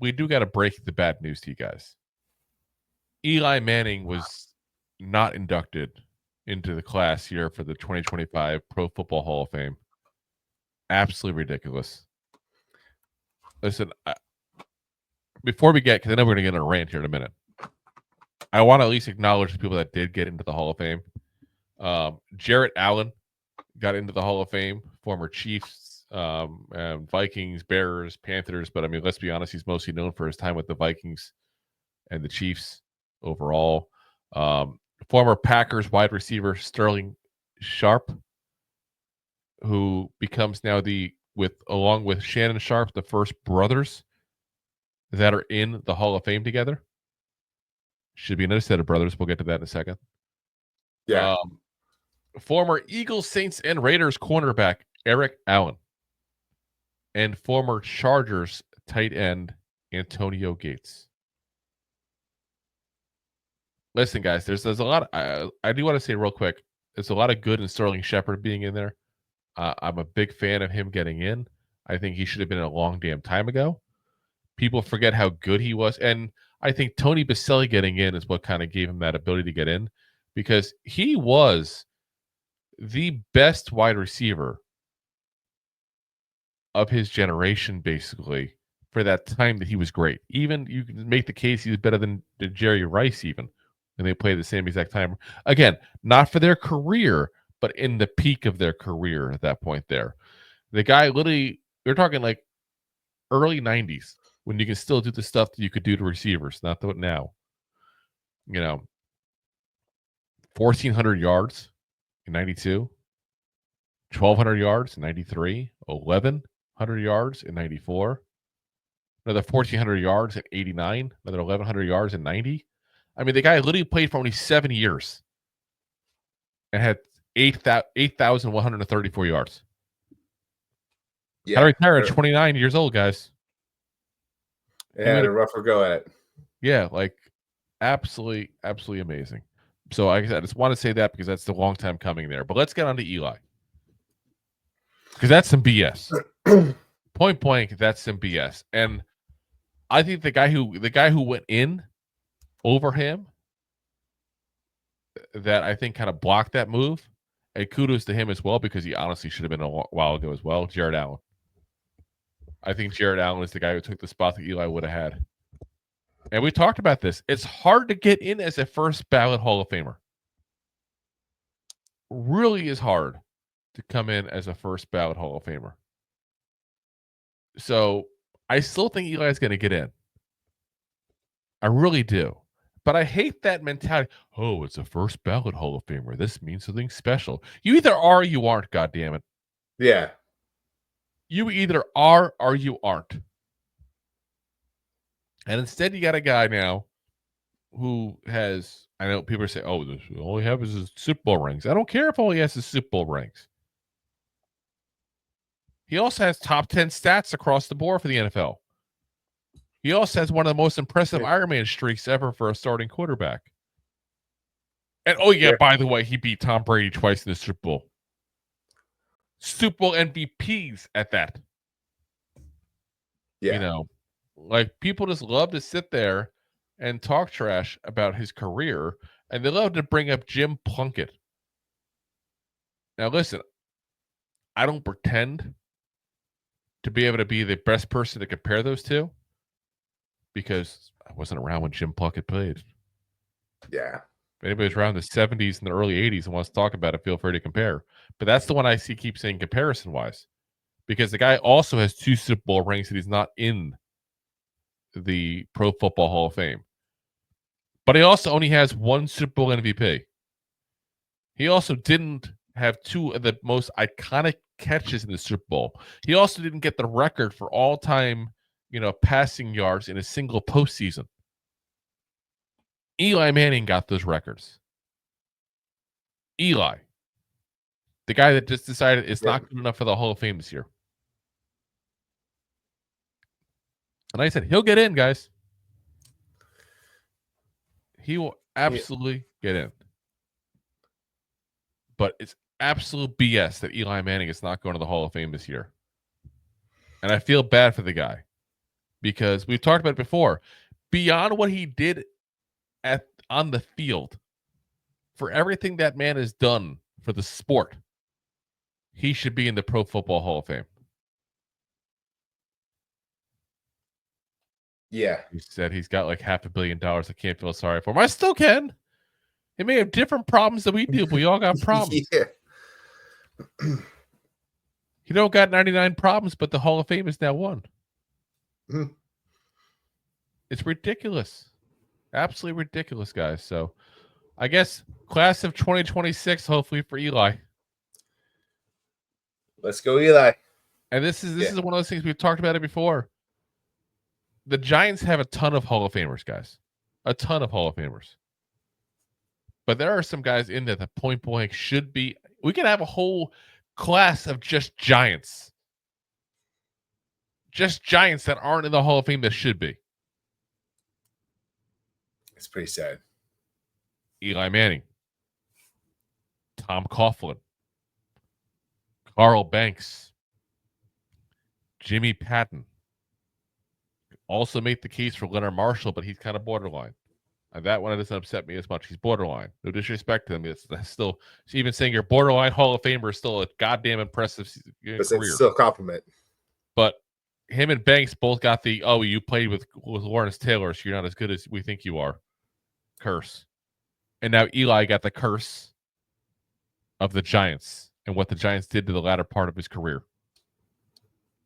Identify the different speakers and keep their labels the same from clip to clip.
Speaker 1: we do got to break the bad news to you guys. Eli Manning was not inducted into the class here for the 2025 Pro Football Hall of Fame. Absolutely ridiculous. Listen, before we get, because I know we're going to get on a rant here in a minute, I want to at least acknowledge the people that did get into the Hall of Fame. Jarrett Allen got into the Hall of Fame, former Chiefs, Vikings, Bears, Panthers. But I mean, let's be honest, he's mostly known for his time with the Vikings and the Chiefs overall. Former Packers wide receiver Sterling Sharpe, who becomes now along with Shannon Sharpe, the first brothers that are in the Hall of Fame together. Should be another set of brothers. We'll get to that in a second.
Speaker 2: Yeah.
Speaker 1: Former Eagles, Saints, and Raiders cornerback Eric Allen, and former Chargers tight end Antonio Gates. Listen, guys, there's a lot. I do want to say real quick, there's a lot of good in Sterling Shepard being in there. I'm a big fan of him getting in. I think he should have been in a long damn time ago. People forget how good he was, and I think Tony Baselli getting in is what kind of gave him that ability to get in, because he was the best wide receiver of his generation, basically, for that time that he was great. Even you can make the case he was better than Jerry Rice, even when they played the same exact time. Again, not for their career, but in the peak of their career at that point there. The guy literally, we're talking like early 90s, when you can still do the stuff that you could do to receivers, not that now. 1,400 yards in 92, 1,200 yards in 93, 1,100 yards in 94, another 1,400 yards in 89, another 1,100 yards in 90. I mean, the guy literally played for only 7 years and had 8,134 yards. Yeah. Had to retire at 29 years old, guys.
Speaker 2: Yeah, had a rougher go at it.
Speaker 1: Yeah, like absolutely amazing. So like I said, I just want to say that because that's the long time coming there. But let's get on to Eli, because that's some BS. Point blank, that's some BS. And I think the guy who went in over him, that I think kind of blocked that move, and kudos to him as well, because he honestly should have been a while ago as well. Jared Allen. I think Jared Allen is the guy who took the spot that Eli would have had. And we talked about this. It's hard to get in as a first ballot Hall of Famer. Really is hard to come in as a first ballot Hall of Famer. So I still think Eli's going to get in. I really do. But I hate that mentality. Oh, it's a first ballot Hall of Famer. This means something special. You either are or you aren't, goddammit.
Speaker 2: Yeah.
Speaker 1: You either are or you aren't. And instead, you got a guy now who has, I know people say, oh, all he has is his Super Bowl rings. I don't care if all he has is Super Bowl rings. He also has top 10 stats across the board for the NFL. He also has one of the most impressive Ironman streaks ever for a starting quarterback. And by the way, he beat Tom Brady twice in the Super Bowl. Super Bowl MVPs at that.
Speaker 2: Yeah.
Speaker 1: Like people just love to sit there and talk trash about his career, and they love to bring up Jim Plunkett. Now, listen, I don't pretend to be able to be the best person to compare those two, because I wasn't around when Jim Plunkett played.
Speaker 2: Yeah.
Speaker 1: If anybody's around the 70s and the early 80s and wants to talk about it, feel free to compare. But that's the one I keep saying comparison-wise, because the guy also has 2 Super Bowl rings and he's not in the Pro Football Hall of Fame. But he also only has 1 Super Bowl MVP. He also didn't have 2 of the most iconic catches in the Super Bowl. He also didn't get the record for all-time, passing yards in a single postseason. Eli Manning got those records. Eli, the guy that just decided it's not good enough for the Hall of Fame this year. And I said, he'll get in, guys. He will absolutely get in. But it's absolute BS that Eli Manning is not going to the Hall of Fame this year. And I feel bad for the guy. because we've talked about it before. Beyond what he did on the field, for everything that man has done for the sport, he should be in the Pro Football Hall of Fame.
Speaker 2: Yeah.
Speaker 1: He said he's got like $500 million. I can't feel sorry for him. I still can. He may have different problems than we do, but we all got problems.
Speaker 2: Yeah.
Speaker 1: He don't got 99 problems, but the Hall of Fame is now one.
Speaker 2: Mm.
Speaker 1: It's ridiculous. Absolutely ridiculous, guys. So I guess class of 2026, hopefully for Eli.
Speaker 2: Let's go, Eli.
Speaker 1: And this is one of those things we've talked about it before. The Giants have a ton of Hall of Famers, guys. A ton of Hall of Famers. But there are some guys in there that point blank should be. We could have a whole class of just Giants. Just Giants that aren't in the Hall of Fame that should be.
Speaker 2: It's pretty sad.
Speaker 1: Eli Manning. Tom Coughlin. Carl Banks. Jimmy Patton. Also made the case for Leonard Marshall, but he's kind of borderline. And that one doesn't upset me as much. He's borderline. No disrespect to him. It's still, even saying you're borderline Hall of Famer is still a goddamn impressive career.
Speaker 2: It's still a compliment.
Speaker 1: But him and Banks both got the, oh, you played with Lawrence Taylor, so you're not as good as we think you are. Curse. And now Eli got the curse of the Giants and what the Giants did to the latter part of his career.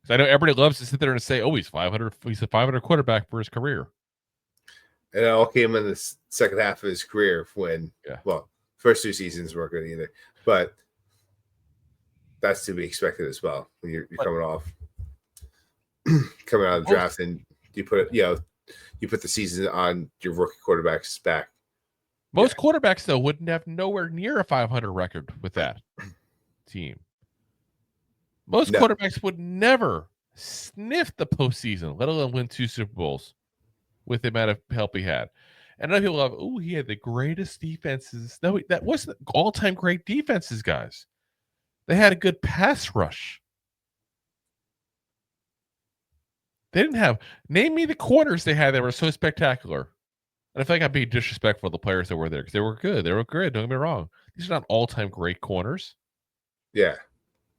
Speaker 1: Because I know everybody loves to sit there and say, oh, he's a 500 quarterback for his career.
Speaker 2: And it all came in the second half of his career when, well, first 2 seasons weren't good either. But that's to be expected as well when you're coming out of the draft and you put the season on your rookie quarterback's back.
Speaker 1: Most quarterbacks, though, wouldn't have nowhere near a 500 record with that team. Most quarterbacks would never sniff the postseason, let alone win 2 Super Bowls with the amount of help he had. And I know people love, oh, he had the greatest defenses. No, that wasn't all-time great defenses, guys. They had a good pass rush. They didn't have, name me the corners they had that were so spectacular. And I feel like I'm being disrespectful to the players that were there because they were good. They were good. Don't get me wrong. These are not all-time great corners.
Speaker 2: Yeah.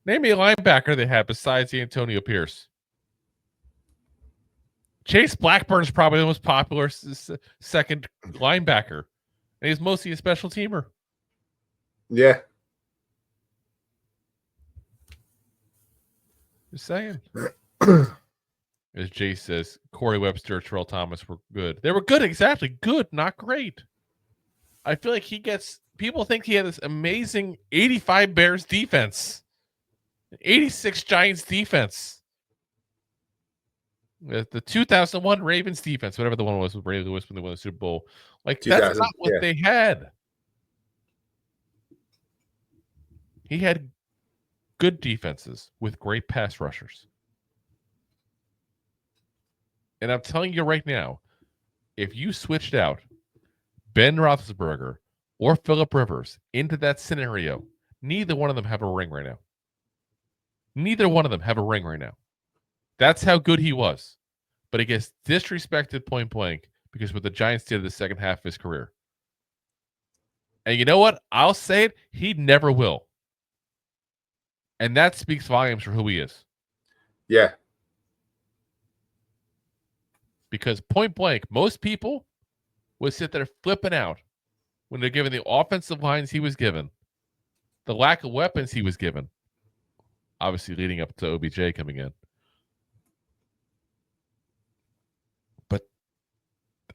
Speaker 1: Name me a linebacker they had besides the Antonio Pierce. Chase Blackburn is probably the most popular second linebacker. And he's mostly a special teamer.
Speaker 2: Yeah.
Speaker 1: Just saying. As Jay says, Corey Webster, Terrell Thomas were good. They were good, exactly. Good, not great. I feel like people think he had this amazing 85 Bears defense. 86 Giants defense. The 2001 Ravens defense, whatever the one was with Ray Lewis when they won the Super Bowl. Like, that's not what they had. He had good defenses with great pass rushers. And I'm telling you right now, if you switched out Ben Roethlisberger or Phillip Rivers into that scenario, neither one of them have a ring right now. Neither one of them have a ring right now. That's how good he was. But he gets disrespected point blank because what the Giants did in the second half of his career. And you know what? I'll say it. He never will. And that speaks volumes for who he is.
Speaker 2: Yeah.
Speaker 1: Because point blank, most people would sit there flipping out when they're given the offensive lines he was given, the lack of weapons he was given, obviously leading up to OBJ coming in. But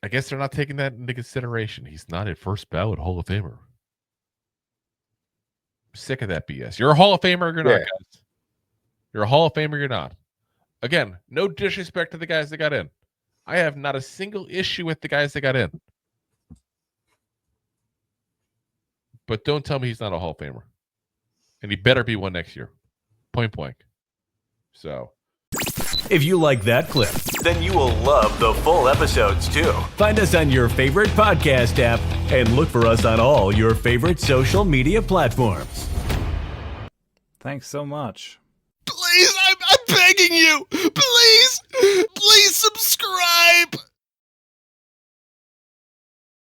Speaker 1: I guess they're not taking that into consideration. He's not a first ballot Hall of Famer. I'm sick of that BS. You're a Hall of Famer or you're not, guys. You're a Hall of Famer or you're not. Again, no disrespect to the guys that got in. I have not a single issue with the guys that got in. But don't tell me he's not a Hall of Famer. And he better be one next year. Point blank. So.
Speaker 3: If you like that clip, then you will love the full episodes too. Find us on your favorite podcast app and look for us on all your favorite social media platforms.
Speaker 4: Thanks so much.
Speaker 1: Please, I'm begging
Speaker 4: begging you. Please subscribe.